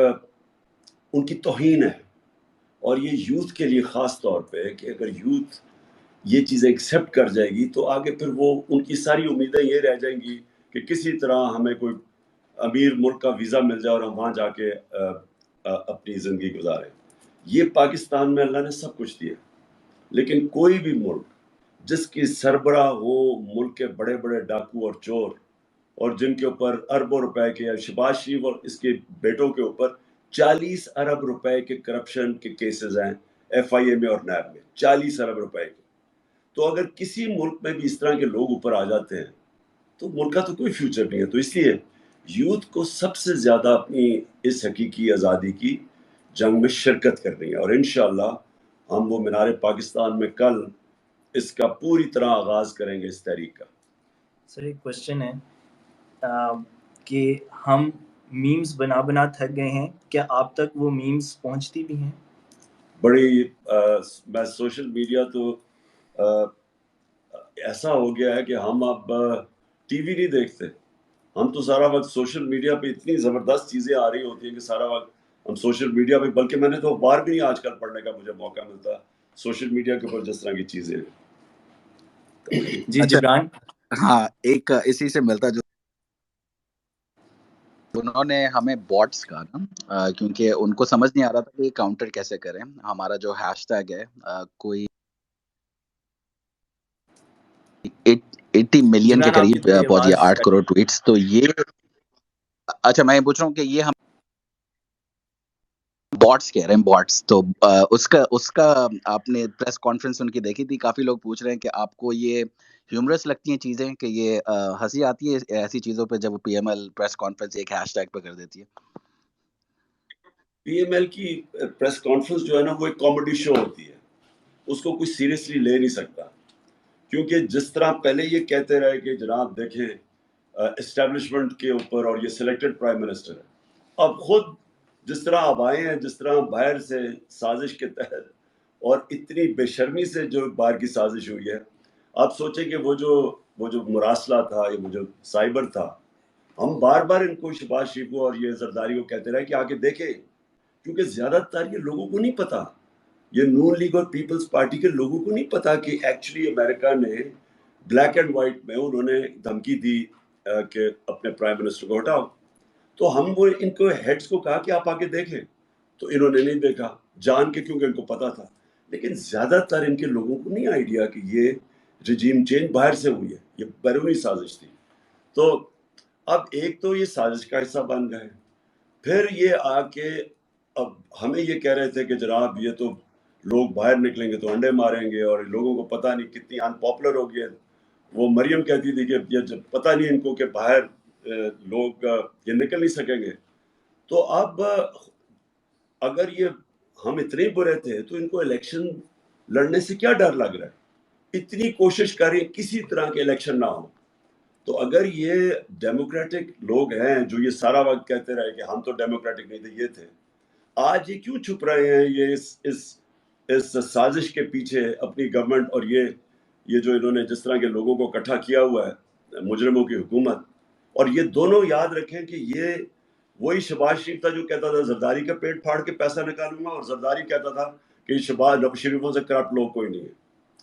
ان کی توہین ہے. اور یہ یوتھ کے لیے خاص طور پہ کہ اگر یوتھ یہ چیزیں ایکسیپٹ کر جائے گی تو آگے پھر وہ ان کی ساری امیدیں یہ رہ جائیں گی کہ کسی طرح ہمیں کوئی امیر ملک کا ویزا مل جائے اور ہم وہاں جا کے اپنی زندگی گزاریں. یہ پاکستان میں اللہ نے سب کچھ دیا، لیکن کوئی بھی ملک جس کی سربراہ ہو ملک کے بڑے بڑے ڈاکو اور چور، اور جن کے اوپر اربوں روپے کے، شہباز شریف اور اس کے بیٹوں کے اوپر 40 ارب روپے کے کرپشن کے کیسز ہیں ایف آئی اے میں اور نیب میں، 40 ارب روپے کے. تو اگر کسی ملک میں بھی اس طرح کے لوگ اوپر آ جاتے ہیں تو ملک کا تو کوئی فیوچر نہیں ہے. تو اس لیے یوتھ کو سب سے زیادہ اپنی اس حقیقی آزادی کی جنگ میں شرکت کرنی ہے، اور انشاءاللہ ہم وہ مینار پاکستان میں کل اس کا پوری طرح آغاز کریں گے اس تحریک کا۔ سر ایک کوشچن ہے کہ ہم میمز بنا تھک گئے ہیں، کیا آپ تک وہ میمز پہنچتی بھی ہیں؟ بڑی میں سوشل میڈیا تو ایسا ہو گیا ہے کہ ہم اب ٹی وی نہیں دیکھتے، ہم تو سارا وقت سوشل میڈیا پہ اتنی زبردست چیزیں آ رہی ہوتی ہیں کہ سارا وقت ہم سوشل میڈیا پہ، بلکہ میں نے تو اخبار بھی نہیں آج کل پڑھنے کا مجھے موقع ملتا سوشل میڈیا کے اوپر جس طرح کی چیزیں۔ جی جبران۔ ہاں، ایک اسی سے ملتا جو انہوں نے ہمیں باٹس کہا نا، کیونکہ ان کو سمجھ نہیں آ رہا تھا کہ کاؤنٹر کیسے کریں۔ ہمارا جو ہیش ٹیگ ہے کوئی 80 ملین کے جبران آپ کی قریب تھوڑی پہنچ گیا، آواز 8 کروڑ ٹویٹس۔ تو یہ اچھا میں پوچھ رہا ہوں کہ یہ ہم باٹس کہہ رہے ہیں، باٹس۔ تو اس کا آپ نے پریس کانفرنس ان کی دیکھی تھی؟ کافی لوگ پوچھ رہے ہیں کہ آپ کو یہ ہیومرس لگتی ہیں چیزیں، کہ یہ ہنسی آتی ہے ایسی چیزوں پہ جب وہ P M L press conference ایک ہیش ٹیگ پہ کر دیتی ہے؟ پی ایم ایل کی پریس کانفرنس جو ہے نا، وہ ایک کامیڈی شو ہوتی ہے، اس کو کوئی سیریسلی لے نہیں سکتا، کیونکہ جس طرح پہلے یہ کہتے رہے کہ جناب دیکھیں اسٹیبلشمنٹ کے اوپر اور یہ سلیکٹڈ پرائم منسٹر ہے، اب خود جس طرح اب آئے ہیں، جس طرح باہر سے سازش کے تحت اور اتنی بے شرمی سے جو باہر کی سازش ہوئی ہے، آپ سوچیں کہ وہ جو مراسلہ تھا، وہ جو سائبر تھا، ہم بار بار ان کو شہباز شریف کو اور یہ زرداری کو کہتے رہے کہ آگے دیکھیں، کیونکہ زیادہ تر یہ لوگوں کو نہیں پتا، یہ نون لیگ اور پیپلز پارٹی کے لوگوں کو نہیں پتا کہ ایکچولی امریکہ نے بلیک اینڈ وائٹ میں انہوں نے دھمکی دی کہ اپنے پرائم منسٹر کو ہٹاؤ، تو ہم وہ ان کو ہیڈز کو کہا کہ آپ آگے دیکھیں، تو انہوں نے نہیں دیکھا جان کے، کیونکہ ان کو پتا تھا۔ لیکن زیادہ تر ان کے لوگوں کو نہیں آئیڈیا کہ یہ رجیم چینج باہر سے ہوئی ہے، یہ بیرونی سازش تھی۔ تو اب ایک تو یہ سازش کا حصہ بن گئے، پھر یہ آ کے اب ہمیں یہ کہہ رہے تھے کہ جناب یہ تو لوگ باہر نکلیں گے تو انڈے ماریں گے، اور لوگوں کو پتہ نہیں کتنی ان پاپولر ہو گئی ہے۔ وہ مریم کہتی تھی کہ یہ پتہ نہیں ان کو کہ باہر لوگ یہ نکل نہیں سکیں گے۔ تو اب اگر یہ ہم اتنے برے تھے تو ان کو الیکشن لڑنے سے کیا ڈر لگ رہا ہے؟ اتنی کوشش کریں کسی طرح کے الیکشن نہ ہو۔ تو اگر یہ ڈیموکریٹک لوگ ہیں جو یہ سارا وقت کہتے رہے کہ ہم تو ڈیموکریٹک نہیں تھے، یہ تھے، آج یہ کیوں چھپ رہے ہیں؟ یہ اس سازش کے پیچھے اپنی گورنمنٹ اور یہ جو انہوں نے جس طرح کے لوگوں کو اکٹھا کیا ہوا ہے، مجرموں کی حکومت، اور یہ دونوں یاد رکھیں کہ یہ وہی شہباز شریف تھا جو کہتا تھا زرداری کا پیٹ پھاڑ کے پیسہ نکالوں گا، اور زرداری کہتا تھا کہ شہباز شریفوں سے کرپٹ لوگ کوئی نہیں ہے۔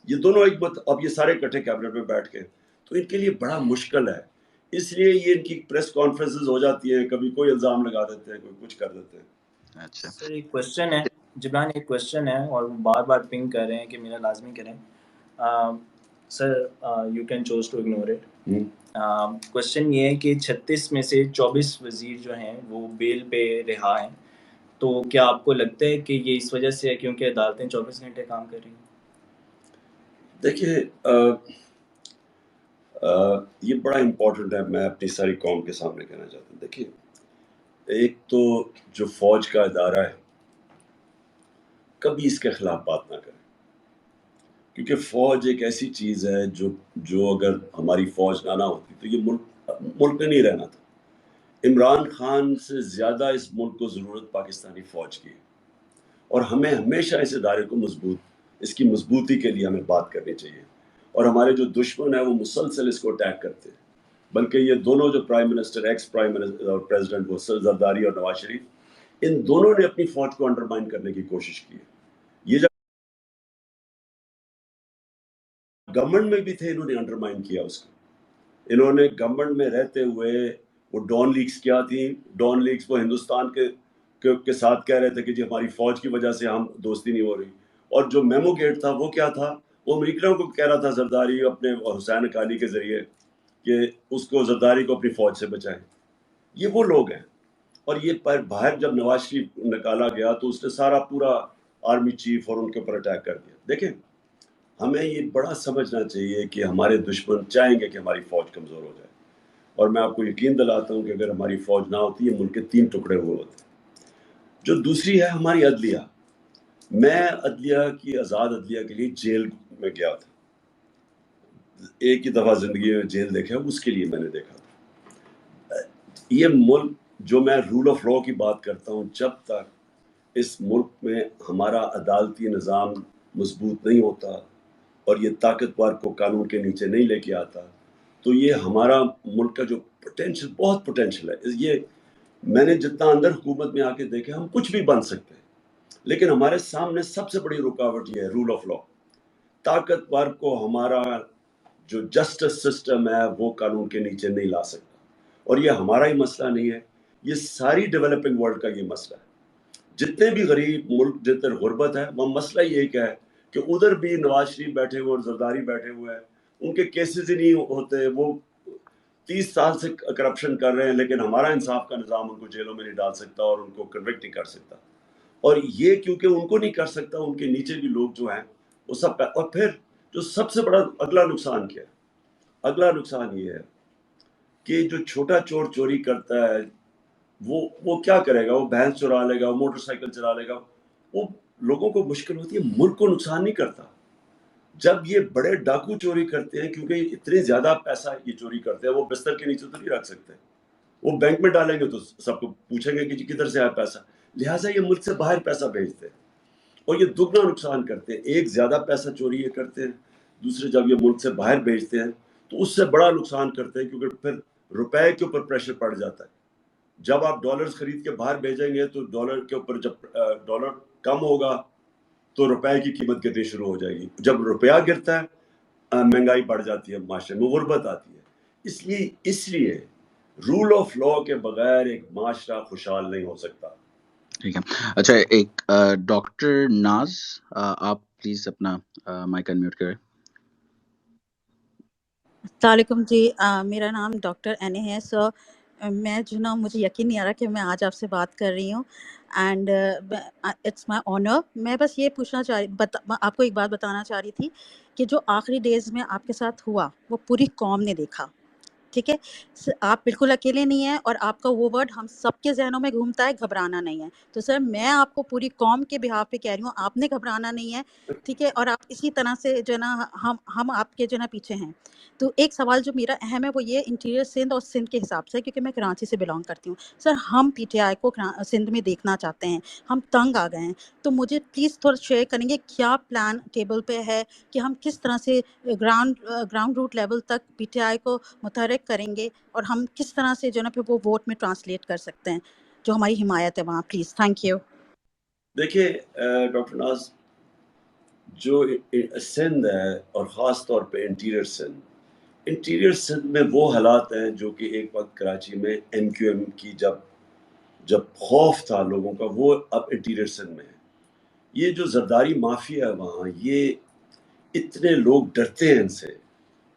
یہ دونوں ایک اب یہ سارے اکٹھے کیبنٹ میں بیٹھ کے، تو ان کے لیے بڑا مشکل ہے، اس لیے یہ ان کی پریس کانفرنسز ہو جاتی ہیں، کبھی کوئی الزام لگا دیتے ہیں، کوئی کچھ کر دیتے ہیں۔ اچھا سر ایک کوشچن ہے جبران، ایک کوشچن ہے اور وہ بار بار پنگ کر رہے ہیں کہ میرا لازمی کریں۔ Sir you can choose to ignore it. Question یہ ہے کہ 36 میں سے 24 وزیر جو ہیں وہ بیل پہ رہا ہیں، تو کیا آپ کو لگتا ہے کہ یہ اس وجہ سے ہے کیونکہ عدالتیں 24 گھنٹے کام کر رہی ہیں؟ دیکھیے یہ بڑا امپورٹنٹ ہے، میں اپنی ساری قوم کے سامنے کہنا چاہتا ہوں۔ دیکھیے ایک تو جو فوج کا ادارہ ہے، کبھی اس کے خلاف بات نہ کریں، کیونکہ فوج ایک ایسی چیز ہے جو اگر ہماری فوج نہ ہوتی تو یہ ملک میں نہیں رہنا تھا۔ عمران خان سے زیادہ اس ملک کو ضرورت پاکستانی فوج کی ہے، اور ہمیں ہمیشہ اس ادارے کو اس کی مضبوطی کے لیے ہمیں بات کرنی چاہیے۔ اور ہمارے جو دشمن ہیں وہ مسلسل اس کو اٹیک کرتے ہیں، بلکہ یہ دونوں جو prime minister, ex prime minister اور پریزیڈنٹ، وہ زرداری اور نواز شریف، ان دونوں نے اپنی فوج کو انڈرمائن کرنے کی کوشش کی ہے۔ یہ جب گورنمنٹ میں بھی تھے انہوں نے انڈرمائن کیا اس کو، انہوں نے گورنمنٹ میں رہتے ہوئے وہ ڈان لیگز کیا تھی، ڈان لیگز وہ ہندوستان کے ساتھ کہہ رہے تھے کہ جی ہماری فوج کی وجہ سے ہم دوستی نہیں ہو رہی، اور جو میمو گیٹ تھا وہ کیا تھا، وہ امریکنوں کو کہہ رہا تھا زرداری اپنے حسین اقانی کے ذریعے کہ اس کو زرداری کو اپنی فوج سے بچائیں۔ یہ وہ لوگ ہیں، اور یہ باہر جب نواز شریف نکالا گیا تو اس نے سارا پورا آرمی چیف اور ان کے اوپر اٹیک کر دیا۔ دیکھیں ہمیں یہ بڑا سمجھنا چاہیے کہ ہمارے دشمن چاہیں گے کہ ہماری فوج کمزور ہو جائے، اور میں آپ کو یقین دلاتا ہوں کہ اگر ہماری فوج نہ ہوتی یہ ملک کے 3 ٹکڑے ہوئے ہوتے. جو دوسری ہے ہماری عدلیہ. میں عدلیہ کی آزاد عدلیہ کے لیے جیل میں گیا تھا. ایک ہی دفعہ زندگی میں جیل دیکھا, اس کے لیے میں نے دیکھا تھا. یہ ملک جو میں رول آف لا کی بات کرتا ہوں, جب تک اس ملک میں ہمارا عدالتی نظام مضبوط نہیں ہوتا اور یہ طاقتور کو قانون کے نیچے نہیں لے کے آتا, تو یہ ہمارا ملک کا جو پوٹینشل, بہت پوٹینشل ہے. یہ میں نے جتنا اندر حکومت میں آ کے دیکھا, ہم کچھ بھی بن سکتے ہیں, لیکن ہمارے سامنے سب سے بڑی رکاوٹ یہ ہے رول آف لا. طاقتور کو ہمارا جو جسٹس سسٹم ہے وہ قانون کے نیچے نہیں لا سکتا. اور یہ ہمارا ہی مسئلہ نہیں ہے, یہ ساری ڈیولپنگ ورلڈ کا یہ مسئلہ ہے. جتنے بھی غریب ملک جتنے غربت ہے, وہ مسئلہ یہ ایک ہے کہ ادھر بھی نواز شریف بیٹھے ہوئے اور زرداری بیٹھے ہوئے ہیں, ان کے کیسز ہی نہیں ہوتے, وہ 30 سال سے کرپشن کر رہے ہیں, لیکن ہمارا انصاف کا نظام ان کو جیلوں میں نہیں ڈال سکتا اور ان کو کنوکٹ نہیں کر سکتا. اور یہ کیونکہ ان کو نہیں کر سکتا, ان کے نیچے بھی لوگ جو ہیں وہ سب. اور پھر جو سب سے بڑا اگلا نقصان کیا ہے, اگلا نقصان یہ ہے کہ جو چھوٹا چور چوری کرتا ہے وہ کیا کرے گا, وہ بھینس چرا لے گا, وہ موٹر سائیکل چلا لے گا, وہ لوگوں کو مشکل ہوتی ہے, ملک کو نقصان نہیں کرتا. جب یہ بڑے ڈاکو چوری کرتے ہیں, کیونکہ اتنے زیادہ پیسہ یہ چوری کرتے ہیں, وہ بستر کے نیچے تو نہیں رکھ سکتے, وہ بینک میں ڈالیں گے تو سب کو پوچھیں گے کہ کدھر سے آیا پیسہ, لہٰذا یہ ملک سے باہر پیسہ بھیجتے ہیں اور یہ دگنا نقصان کرتے ہیں. ایک زیادہ پیسہ چوری یہ کرتے ہیں, دوسرے جب یہ ملک سے باہر بھیجتے ہیں تو اس سے بڑا نقصان کرتے ہیں, کیونکہ پھر روپے کے اوپر پریشر پڑ جاتا ہے. جب آپ ڈالرز خرید کے باہر بھیجیں گے تو ڈالر کے اوپر جب ڈالر کم ہوگا تو روپے کی قیمت گرنی شروع ہو جائے گی. جب روپیہ گرتا ہے مہنگائی بڑھ جاتی ہے, معاشرے میں غربت آتی ہے. اس لیے رول آف لا کے بغیر ایک معاشرہ خوشحال نہیں ہو سکتا. ٹھیک ہے. اچھا, ایک ڈاکٹر ناز, آپ پلیز اپنا مائک انمیوٹ کریں. السلام علیکم جی, میرا نام ڈاکٹر این ہے. سو میں جو نا مجھے یقین نہیں آ رہا کہ میں آج آپ سے بات کر رہی ہوں, اینڈ اٹس مائی آنر. میں بس یہ پوچھنا آپ کو ایک بات بتانا چاہ رہی تھی کہ جو آخری ڈیز میں آپ کے ساتھ ہوا وہ پوری قوم نے دیکھا, ٹھیک ہے. آپ بالکل اکیلے نہیں ہیں, اور آپ کا وہ ورڈ ہم سب کے ذہنوں میں گھومتا ہے, گھبرانا نہیں ہے. تو سر میں آپ کو پوری قوم کے بہاف پہ کہہ رہی ہوں, آپ نے گھبرانا نہیں ہے, ٹھیک ہے. اور آپ اسی طرح سے جو ہے نا ہم آپ کے جو ہے نا پیچھے ہیں. تو ایک سوال جو میرا اہم ہے وہ یہ انٹیریئر سندھ اور سندھ کے حساب سے, کیونکہ میں کراچی سے بلانگ کرتی ہوں. سر ہم پی ٹی آئی کو سندھ میں دیکھنا چاہتے ہیں, ہم تنگ آ گئے ہیں. تو مجھے پلیز تھوڑا شیئر کریں گے کیا پلان ٹیبل پہ ہے کہ ہم کس طرح سے گراؤنڈ روٹ لیول تک پی ٹی آئی کو متحرک کریں گے, اور ہم کس طرح سے جو ہے نا پھر وہ ووٹ میں ٹرانسلیٹ کر سکتے ہیں جو ہماری حمایت ہے وہاں. Please, thank you. دیکھیے ڈاکٹر ناز, جو سندھ ہے اور خاص طور پہ انٹیریئر سندھ میں وہ حالات ہیں جو کہ ایک وقت کراچی میں ایم کیو ایم کی جب خوف تھا لوگوں کا, وہ اب انٹیریئر سندھ میں ہے. یہ جو زرداری مافیا ہے وہاں, یہ اتنے لوگ ڈرتے ہیں ان سے,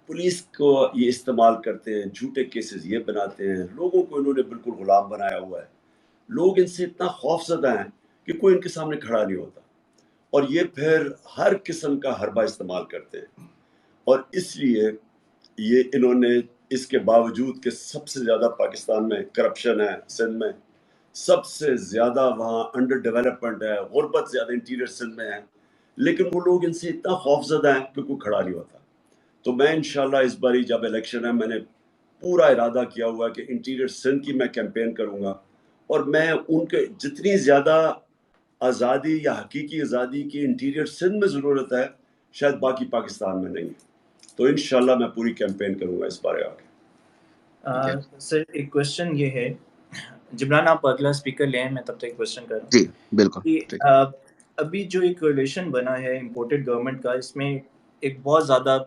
پولیس کو یہ استعمال کرتے ہیں, جھوٹے کیسز یہ بناتے ہیں, لوگوں کو انہوں نے بالکل غلام بنایا ہوا ہے. لوگ ان سے اتنا خوف زدہ ہیں کہ کوئی ان کے سامنے کھڑا نہیں ہوتا, اور یہ پھر ہر قسم کا حربہ استعمال کرتے ہیں. اور اس لیے یہ انہوں نے اس کے باوجود کہ سب سے زیادہ پاکستان میں کرپشن ہے, سندھ میں سب سے زیادہ وہاں انڈر ڈیولپمنٹ ہے, غربت زیادہ انٹیریئر سندھ میں ہے, لیکن وہ لوگ ان سے اتنا خوف زدہ ہیں کہ کوئی کھڑا نہیں ہوتا. تو میں انشاءاللہ اس باری جب الیکشن ہے, میں نے پورا ارادہ کیا ہوا کہ انٹیریئر سندھ کی میں کیمپین کروں گا, اور میں ان کے جتنی زیادہ آزادی یا حقیقی آزادی کی انٹیریئر سندھ میں ضرورت ہے شاید باقی پاکستان میں نہیں. تو انشاءاللہ میں پوری کیمپین کروں گا اس بارے آگے. سر ایک کوشچن یہ ہے, جبران آپ اگلا اسپیکر لیں, میں تب تک کوشچن کر رہا ہوں. جی بالکل. کہ ابھی جو ایک ریلیشن بنا ہے امپورٹڈ گورنمنٹ کا, اس میں ایک بہت زیادہ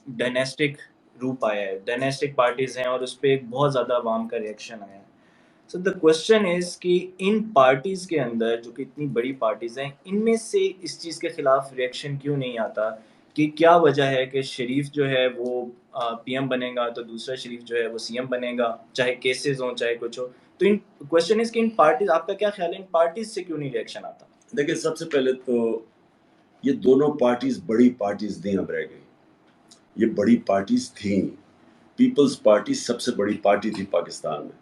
ڈائنیسٹک روپ آیا ہے, ڈائنیسٹک پارٹیز ہیں, اور اس پہ ایک بہت زیادہ عوام کا ریئیکشن آیا ہے. سو دا کوشچن از کہ ان پارٹیز کے اندر جو کہ اتنی بڑی پارٹیز ہیں, ان میں سے اس چیز کے خلاف ریئیکشن کیوں نہیں آتا, کہ کیا وجہ ہے کہ شریف جو ہے وہ پی ایم بنے گا تو دوسرا شریف جو ہے وہ سی ایم بنے گا, چاہے کیسز ہوں چاہے کچھ ہو. تو ان کوشچن از کہ ان پارٹیز, آپ کا کیا خیال ہے ان پارٹیز سے کیوں نہیں ریئیکشن آتا؟ دیکھیں, سب سے پہلے تو یہ دونوں پارٹیز بڑی پارٹیز نہیں اب رہ گئی, یہ بڑی پارٹیز تھیں. پیپلز پارٹی سب سے بڑی پارٹی تھی پاکستان میں,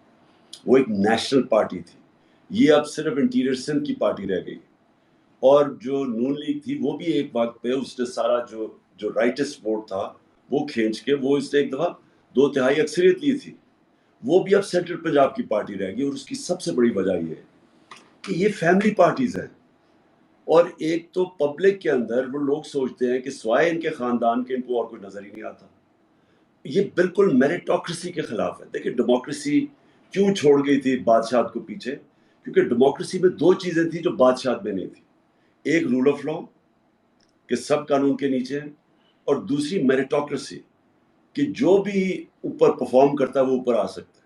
وہ ایک نیشنل پارٹی تھی. یہ اب صرف انٹیریئر سندھ کی پارٹی رہ گئی. اور جو نون لیگ تھی وہ بھی ایک وقت پہ اس نے سارا جو رائٹسٹ ووٹ تھا وہ کھینچ کے وہ اس نے ایک دفعہ 2/3 اکثریت لی تھی. وہ بھی اب سینٹرل پنجاب کی پارٹی رہ گئی. اور اس کی سب سے بڑی وجہ یہ ہے کہ یہ فیملی پارٹیز ہیں. اور ایک تو پبلک کے اندر وہ لوگ سوچتے ہیں کہ سوائے ان کے خاندان کے ان کو اور کوئی نظر ہی نہیں آتا. یہ بالکل میریٹوکریسی کے خلاف ہے. دیکھیں ڈیموکریسی کیوں چھوڑ گئی تھی بادشاہت کو پیچھے, کیونکہ ڈیموکریسی میں 2 چیزیں تھیں جو بادشاہت میں نہیں تھی. ایک رول آف لا کہ سب قانون کے نیچے ہیں, اور دوسری میریٹوکریسی کہ جو بھی اوپر پرفارم کرتا ہے وہ اوپر آ سکتا ہے.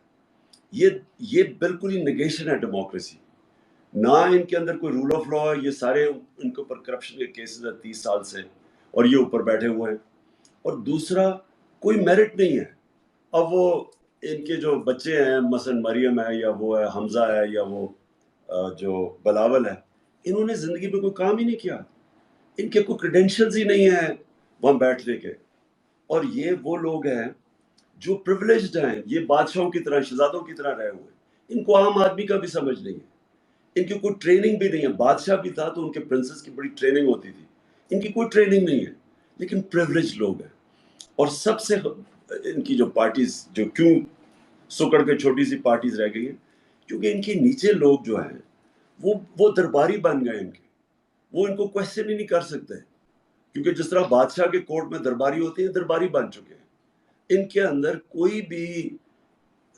یہ بالکل ہی نگیشن ہے ڈیموکریسی. نہ ان کے اندر کوئی رول آف لا ہے, یہ سارے ان کے اوپر کرپشن کے کیسز ہیں 30 سال سے, اور یہ اوپر بیٹھے ہوئے ہیں. اور دوسرا کوئی میرٹ نہیں ہے. اب وہ ان کے جو بچے ہیں مثلا مریم ہے یا وہ ہے حمزہ ہے یا وہ جو بلاول ہے, انہوں نے زندگی میں کوئی کام ہی نہیں کیا. ان کے کوئی کریڈینشلز ہی نہیں ہیں وہاں بیٹھنے کے. اور یہ وہ لوگ ہیں جو پریولیجڈ ہیں, یہ بادشاہوں کی طرح شہزادوں کی طرح رہے ہوئے. ان کو عام آدمی کا بھی سمجھ نہیں ہے. ان کی کوئی ٹریننگ بھی نہیں ہے. بادشاہ بھی تھا تو ان کے پرنسس کی بڑی ٹریننگ ہوتی تھی. ان کی کوئی ٹریننگ نہیں ہے, لیکن پریولیجڈ لوگ ہیں. اور سب سے ان کی جو پارٹیز جو کیوں سکڑ کے چھوٹی سی پارٹیز رہ گئی ہیں, کیونکہ ان کے نیچے لوگ جو ہیں وہ درباری بن گئے. ان کے وہ ان کو کویسچن ہی نہیں کر سکتے, کیونکہ جس طرح بادشاہ کے کورٹ میں درباری ہوتے ہیں, درباری بن چکے ہیں. ان کے اندر کوئی بھی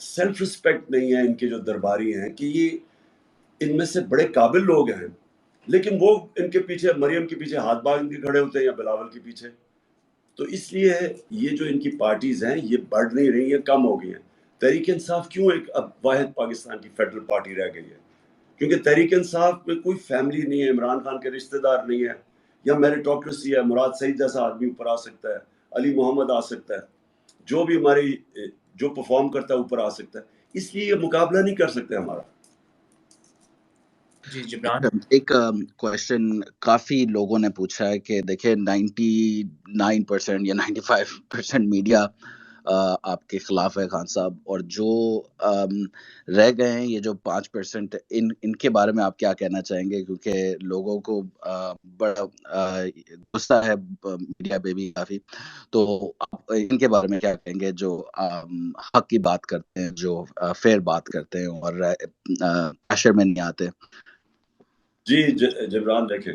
سیلف رسپیکٹ نہیں ہے. ان کے جو درباری ہیں کہ یہ ان میں سے بڑے قابل لوگ ہیں, لیکن وہ ان کے پیچھے مریم کے پیچھے ہاتھ باندھ کے کھڑے ہوتے ہیں یا بلاول کے پیچھے. تو اس لیے یہ جو ان کی پارٹیز ہیں یہ بڑھ نہیں رہی ہیں, کم ہو گئی ہیں. تحریک انصاف کیوں ایک اب واحد پاکستان کی فیڈرل پارٹی رہ گئی ہے؟ کیونکہ تحریک انصاف میں کوئی فیملی نہیں ہے, عمران خان کے رشتہ دار نہیں ہے, یا میریٹوکریسی ہے, مراد سعید جیسا آدمی اوپر آ سکتا ہے, علی محمد آ سکتا ہے, جو بھی ہماری جو پرفارم کرتا ہے اوپر آ سکتا ہے. اس لیے یہ مقابلہ نہیں کر سکتے ہمارا. جی جبران. ایک کویشچن کافی لوگوں نے پوچھا ہے کہ دیکھیں 99% یا 95% میڈیا آپ کے خلاف ہے خان صاحب, اور جو رہ گئے ہیں یہ جو 5% ان کے بارے میں آپ کیا کہنا چاہیں گے؟ کیونکہ لوگوں کو بڑا غصہ ہے میڈیا پہ بھی کافی, تو آپ ان کے بارے میں کیا کہیں گے جو حق کی بات کرتے ہیں, جو فیئر بات کرتے ہیں اور پریشر میں نہیں آتے؟ جی جبران, دیکھیں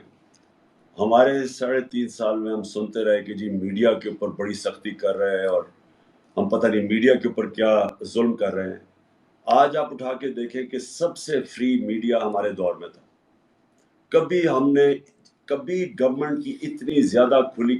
ہمارے 3.5 سال میں ہم سنتے رہے کہ جی میڈیا کے اوپر بڑی سختی کر رہے ہیں, اور ہم پتہ نہیں میڈیا کے اوپر کیا ظلم کر رہے ہیں. آج آپ اٹھا کے دیکھیں کہ سب سے فری میڈیا ہمارے دور میں تھا. کبھی ہم نے کبھی گورنمنٹ کی اتنی زیادہ کھلی